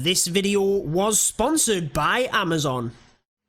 This video was sponsored by Amazon.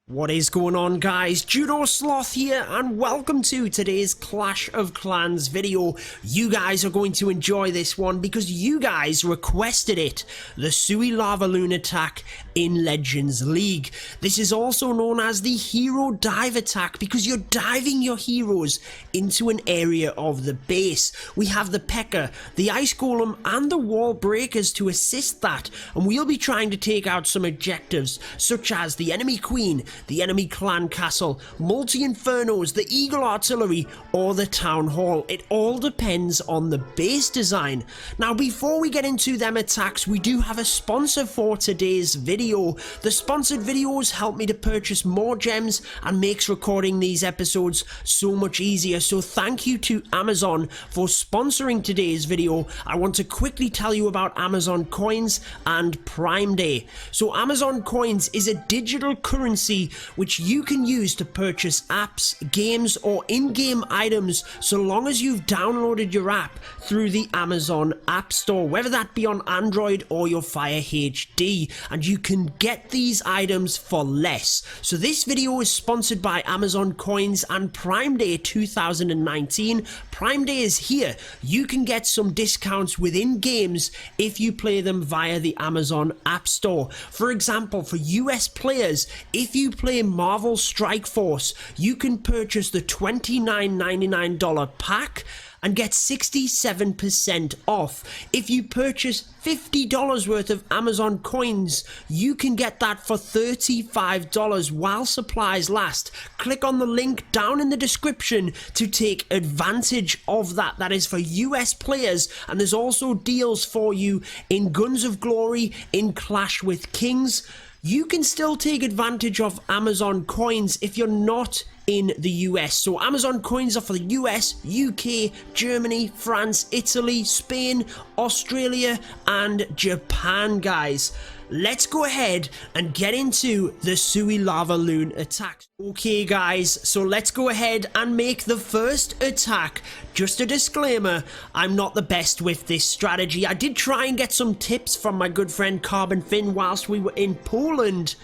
What is going on, guys? Judo Sloth here, and welcome to today's Clash of Clans video. You guys are going to enjoy this one because you guys requested it. The Suey LavaLoon attack in Legends League. This is also known as the hero dive attack because you're diving your heroes into an area of the base. We have the P.E.K.K.A, the Ice Golem, and the Wall Breakers to assist that, and we'll be trying to take out some objectives such as the enemy queen, the enemy clan castle, multi-infernos, the eagle artillery, or the town hall. It all depends on the base design. Now, before we get into them attacks, we do have a sponsor for today's video. The sponsored videos help me to purchase more gems and makes recording these episodes so much easier. So thank you to Amazon for sponsoring today's video. I want to quickly tell you about Amazon Coins and Prime Day. So Amazon Coins is a digital currency which you can use to purchase apps, games, or in-game items so long as you've downloaded your app through the Amazon App Store, whether that be on Android or your Fire HD, and you can get these items for less. So this video is sponsored by Amazon Coins and Prime Day 2019. Prime Day is here. You can get some discounts within games if you play them via the Amazon App Store. For example, for US players, if you play Marvel Strike Force, you can purchase the $29.99 pack and get 67% off. If you purchase $50 worth of Amazon coins, you can get that for $35 while supplies last. Click on the link down in the description to take advantage of that. That is for US players, and there's also deals for you in Guns of Glory, in Clash with Kings. You can still take advantage of Amazon coins if you're not in the US. So Amazon coins are for the US, UK, Germany, France, Italy, Spain, Australia, and Japan, guys. Let's go ahead and get into the Suey LavaLoon attack. Okay, guys, so let's go ahead and make the first attack. Just a disclaimer, I'm not the best with this strategy. I did try and get some tips from my good friend Carbon Finn whilst we were in Poland,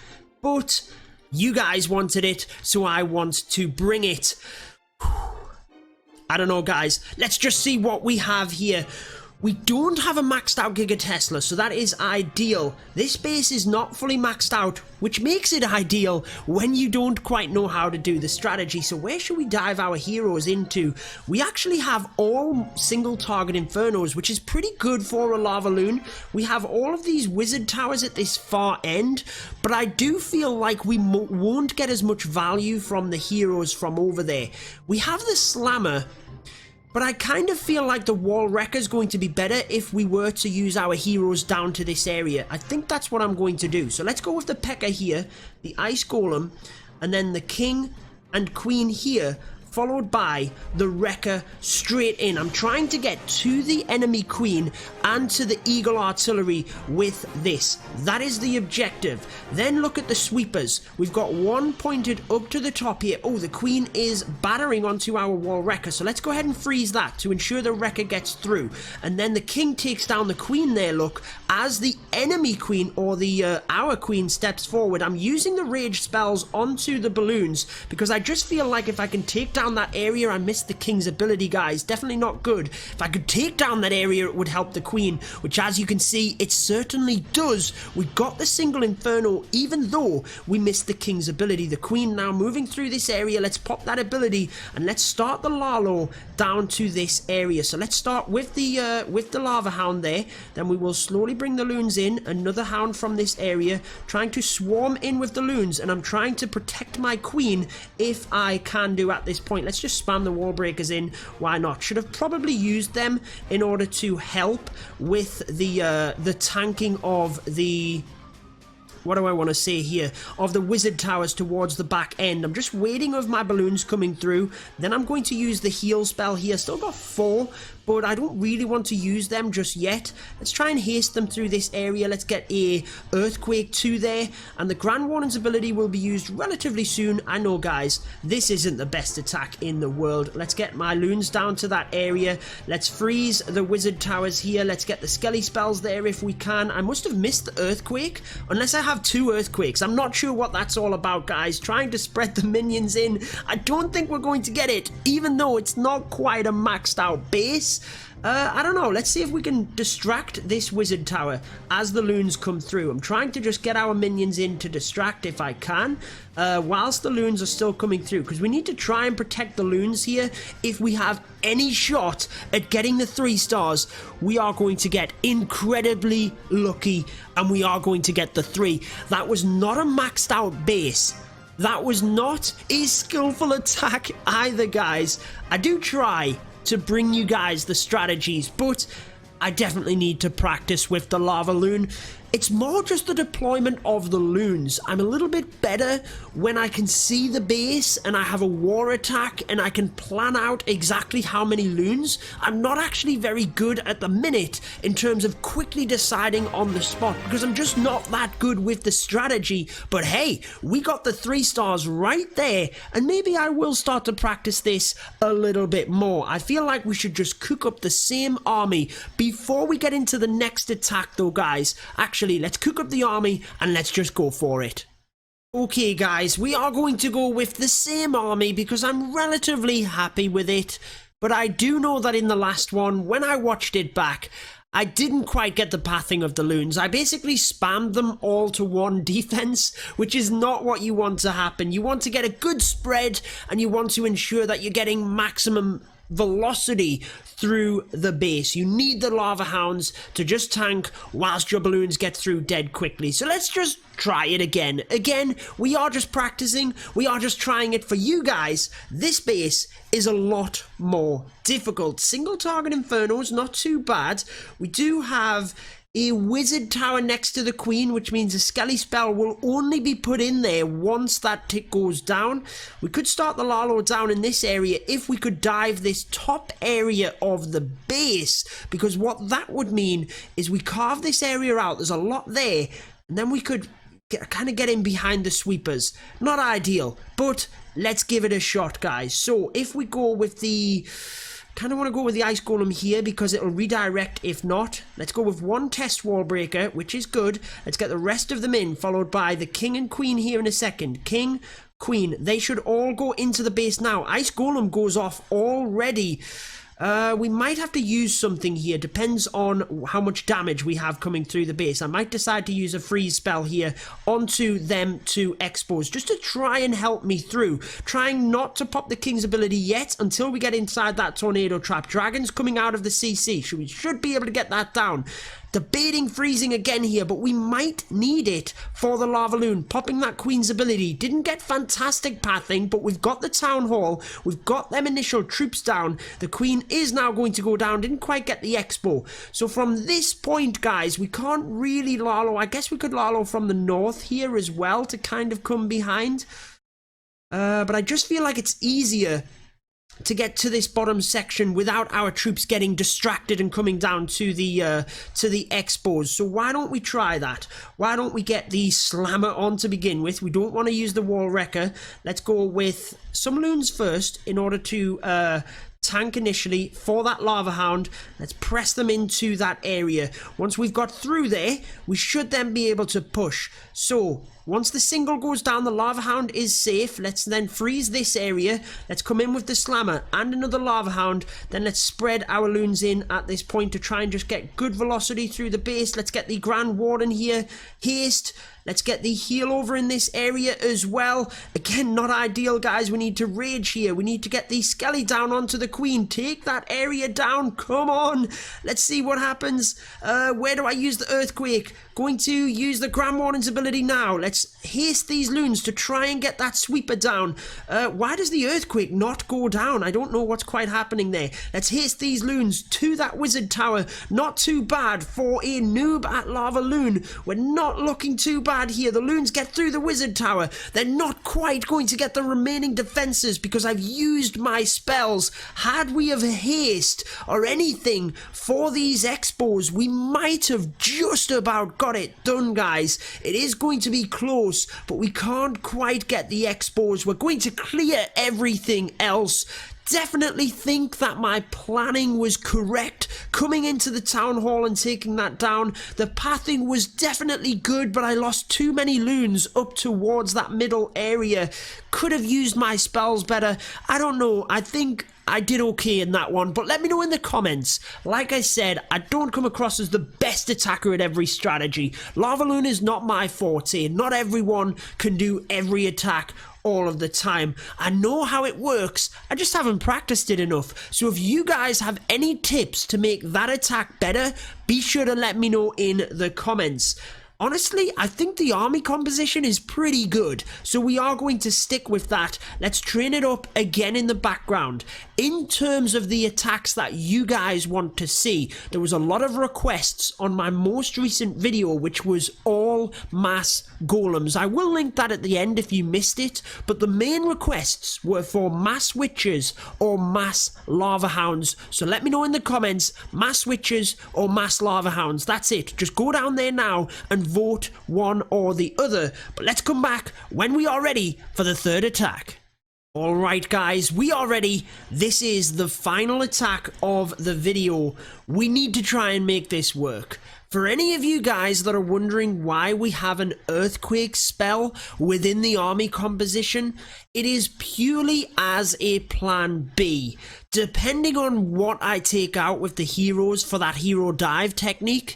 but you guys wanted it, so I want to bring it. I don't know, guys. Let's just see what we have here. We don't have a maxed out Giga Tesla, so that is ideal. This base is not fully maxed out, which makes it ideal when you don't quite know how to do the strategy. So where should we dive our heroes into? We actually have all single target infernos, which is pretty good for a LavaLoon. We have all of these wizard towers at this far end, but I do feel like we won't get as much value from the heroes from over there. We have the Slammer, but I kind of feel like the Wall Wrecker is going to be better if we were to use our heroes down to this area. I think that's what I'm going to do. So let's go with the P.E.K.K.A here, the Ice Golem, and then the King and Queen here, followed by the Wrecker straight in. I'm trying to get to the enemy queen and to the eagle artillery with this. That is the objective. Then look at the sweepers. We've got one pointed up to the top here. Oh, the queen is battering onto our Wall Wrecker, so let's go ahead and freeze that to ensure the Wrecker gets through. And then the king takes down the queen there, look, as the enemy queen, or the our queen, steps forward. I'm using the rage spells onto the balloons because I just feel like if I can take down that area, I missed the king's ability, guys. Definitely not good. If I could take down that area, it would help the queen, which, as you can see, it certainly does. We got the single inferno even though we missed the king's ability. The queen now moving through this area. Let's pop that ability and let's start the Lalo down to this area. So let's start with the lava hound there. Then we will slowly bring the loons in. Another hound from this area, trying to swarm in with the loons, and I'm trying to protect my queen if I can do at this point. Let's just spam the Wall Breakers in. Why not? Should have probably used them in order to help with the tanking of the, what do I want to say here, of the wizard towers towards the back end. I'm just waiting of my balloons coming through. Then I'm going to use the heal spell here. Still got 4, but I don't really want to use them just yet. Let's try and haste them through this area. Let's get a Earthquake 2 there, and the Grand Warden's ability will be used relatively soon. I know, guys, this isn't the best attack in the world. Let's get my loons down to that area. Let's freeze the wizard towers here. Let's get the skelly spells there if we can. I must have missed the Earthquake, unless I have 2 Earthquakes. I'm not sure what that's all about, guys. Trying to spread the minions in. I don't think we're going to get it, even though it's not quite a maxed out base. I don't know. Let's see if we can distract this wizard tower as the loons come through. I'm trying to just get our minions in to distract if I can, whilst the loons are still coming through, because we need to try and protect the loons here. If we have any shot at getting the 3 stars, we are going to get incredibly lucky, and we are going to get the 3. That was not a maxed out base. That was not a skillful attack either, guys. I do try to bring you guys the strategies, but I definitely need to practice with the LavaLoon. It's more just the deployment of the loons. I'm a little bit better when I can see the base and I have a war attack and I can plan out exactly how many loons. I'm not actually very good at the minute in terms of quickly deciding on the spot, because I'm just not that good with the strategy. But hey, we got the 3 stars right there, and maybe I will start to practice this a little bit more. I feel like we should just cook up the same army before we get into the next attack though, guys. Actually, let's cook up the army and let's just go for it. Okay, guys, we are going to go with the same army because I'm relatively happy with it. But I do know that in the last one, when I watched it back, I didn't quite get the pathing of the loons. I basically spammed them all to 1 defense, which is not what you want to happen. You want to get a good spread, and you want to ensure that you're getting maximum velocity through the base. You need the lava hounds to just tank whilst your balloons get through dead quickly. So let's just try it again. Again, we are just practicing. We are just trying it for you guys. This base is a lot more difficult. Single target infernos, not too bad. We do have a wizard tower next to the queen, which means a skelly spell will only be put in there once that tick goes down. We could start the Lalo down in this area if we could dive this top area of the base, because what that would mean is we carve this area out. There's a lot there, and then we could kind of get in behind the sweepers. Not ideal, but let's give it a shot, guys. So if we go with the kind of want to go with the ice golem here because it'll redirect if not. Let's go with 1 test wall breaker, which is good. Let's get the rest of them in, followed by the king and queen here in a second. King, queen, they should all go into the base now. Ice golem goes off already. We might have to use something here. Depends on how much damage we have coming through the base. I might decide to use a freeze spell here onto them 2 expos just to try and help me through. Trying not to pop the king's ability yet until we get inside that tornado trap. Dragons coming out of the CC. So we should be able to get that down. Debating freezing again here, but we might need it for the LavaLoon. Popping that queen's ability. Didn't get fantastic pathing, but we've got the town hall. We've got them initial troops down. The queen is now going to go down. Didn't quite get the expo. So from this point, guys, we can't really Lalo. I guess we could Lalo from the north here as well to kind of come behind. But I just feel like it's easier to get to this bottom section without our troops getting distracted and coming down to the expos. So why don't we try that? Why don't we get the slammer on to begin with? We don't want to use the wall wrecker. Let's go with some loons first in order to tank initially for that lava hound. Let's press them into that area. Once we've got through there, we should then be able to push. So once the single goes down, the lava hound is safe. Let's then freeze this area. Let's come in with the slammer and another lava hound. Then let's spread our loons in at this point to try and just get good velocity through the base. Let's get the Grand Warden here. Haste. Let's get the heal over in this area as well. Again, not ideal, guys. We need to rage here. We need to get the skelly down onto the queen. Take that area down. Come on. Let's see what happens. Where do I use the earthquake? Going to use the Grand Warden's ability now. Let's haste these loons to try and get that sweeper down. Why does the earthquake not go down? I don't know what's quite happening there. Let's haste these loons to that wizard tower. Not too bad for a noob at LavaLoon. We're not looking too bad here. The loons get through the wizard tower. They're not quite going to get the remaining defenses because I've used my spells. Had we have haste or anything for these expos, we might have just about got it done, guys. It is going to be close, but we can't quite get the expos. We're going to clear everything else. Definitely think that my planning was correct coming into the town hall and taking that down. The pathing was definitely good, but I lost too many loons up towards that middle area. Could have used my spells better. I don't know. I think I did okay in that one, but let me know in the comments. Like I said, I don't come across as the best attacker at every strategy. LavaLoon is not my forte. Not everyone can do every attack all of the time. I know how it works, I just haven't practiced it enough. So if you guys have any tips to make that attack better, be sure to let me know in the comments. Honestly, I think the army composition is pretty good, so we are going to stick with that. Let's train it up again in the background. In terms of the attacks that you guys want to see, there was a lot of requests on my most recent video, which was all mass golems. I will link that at the end if you missed it, but the main requests were for mass witches or mass lava hounds. So let me know in the comments, mass witches or mass lava hounds. That's it. Just go down there now and vote one or the other. But let's come back when we are ready for the third attack. Alright guys, we are ready. This is the final attack of the video. We need to try and make this work. For any of you guys that are wondering why we have an earthquake spell within the army composition, it is purely as a plan B. Depending on what I take out with the heroes for that hero dive technique,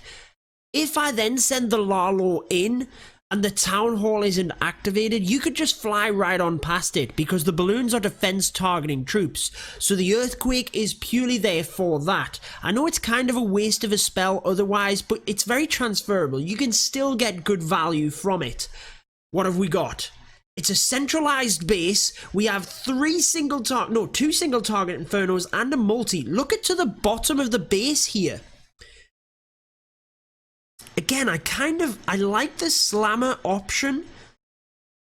if I then send the LavaLoon in and the town hall isn't activated, you could just fly right on past it because the balloons are defense targeting troops. So the earthquake is purely there for that. I know it's kind of a waste of a spell otherwise, but it's very transferable. You can still get good value from it. What have we got? It's a centralized base. We have two single target infernos and a multi. Look at to the bottom of the base here. Again, I like the slammer option,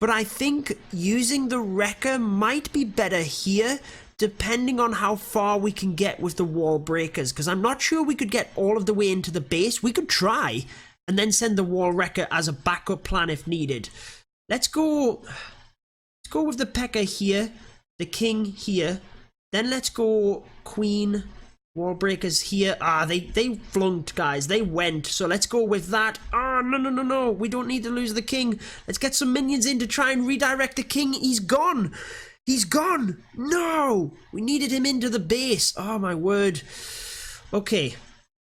but I think using the wrecker might be better here, depending on how far we can get with the wall breakers, because I'm not sure we could get all of the way into the base. We could try, and then send the wall wrecker as a backup plan if needed. Let's go with the P.E.K.K.A here, the king here, then let's go queen, wall breakers here. They flunked, guys. They went. So let's go with that. No. We don't need to lose the king. Let's get some minions in to try and redirect the king. He's gone. He's gone. No. We needed him into the base. Oh, my word. Okay.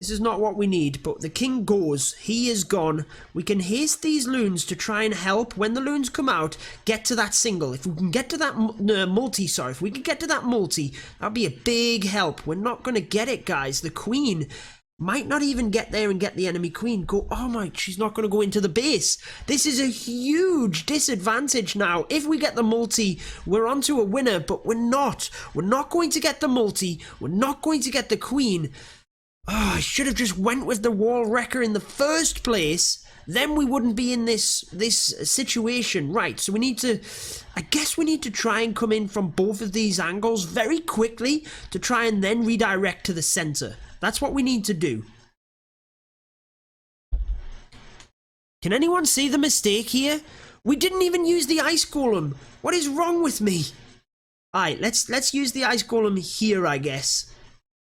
This is not what we need, but the king goes. He is gone. We can haste these loons to try and help when the loons come out, get to that single. If we can get to that multi, if we can get to that multi, that'll be a big help. We're not going to get it, guys. The queen might not even get there and get the enemy queen. She's not going to go into the base. This is a huge disadvantage now. If we get the multi, we're onto a winner, but we're not. We're not going to get the multi. We're not going to get the queen. I should have just went with the wall wrecker in the first place. Then we wouldn't be in this situation. Right, so I guess we need to try and come in from both of these angles very quickly to try and then redirect to the center. That's what we need to do. Can anyone see the mistake here? We didn't even use the ice golem. What is wrong with me? Alright, let's use the ice golem here, I guess.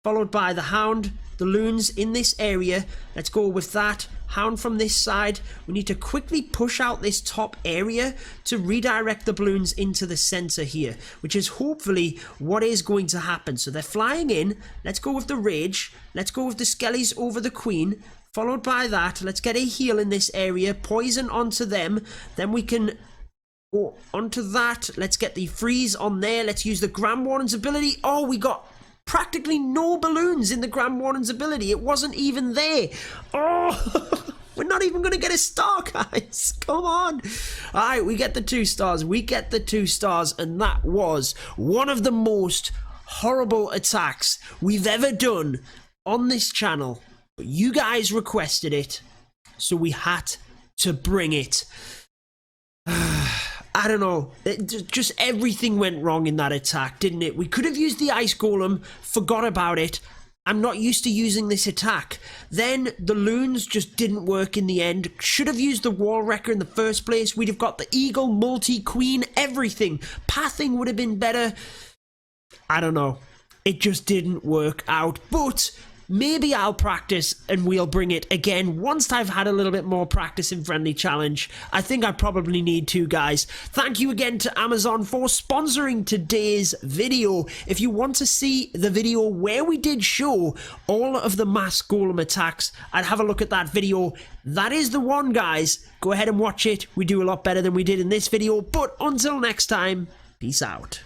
Followed by the hound, the loons in this area. Let's go with that. Hound from this side. We need to quickly push out this top area to redirect the balloons into the center here, which is hopefully what is going to happen. So they're flying in. Let's go with the rage. Let's go with the skellies over the queen. Followed by that, let's get a heal in this area. Poison onto them. Then we can go onto that. Let's get the freeze on there. Let's use the Grand Warden's ability. Oh, we got practically no balloons in the Grand Warden's ability. It wasn't even there. Oh, We're not even going to get a star, guys. Come on. All right, we get the 2 stars. We get the 2 stars, and that was one of the most horrible attacks we've ever done on this channel. But you guys requested it, so we had to bring it. I don't know, just everything went wrong in that attack, didn't it? We could have used the ice golem, forgot about it. I'm not used to using this attack. Then the loons just didn't work in the end. Should have used the wall wrecker in the first place. We'd have got the eagle, multi-queen, everything. Pathing would have been better. I don't know. It just didn't work out, but maybe I'll practice and we'll bring it again once I've had a little bit more practice in Friendly Challenge. I think I probably need to, guys. Thank you again to Amazon for sponsoring today's video. If you want to see the video where we did show all of the mass golem attacks, I'd have a look at that video. That is the one, guys. Go ahead and watch it. We do a lot better than we did in this video, but until next time, peace out.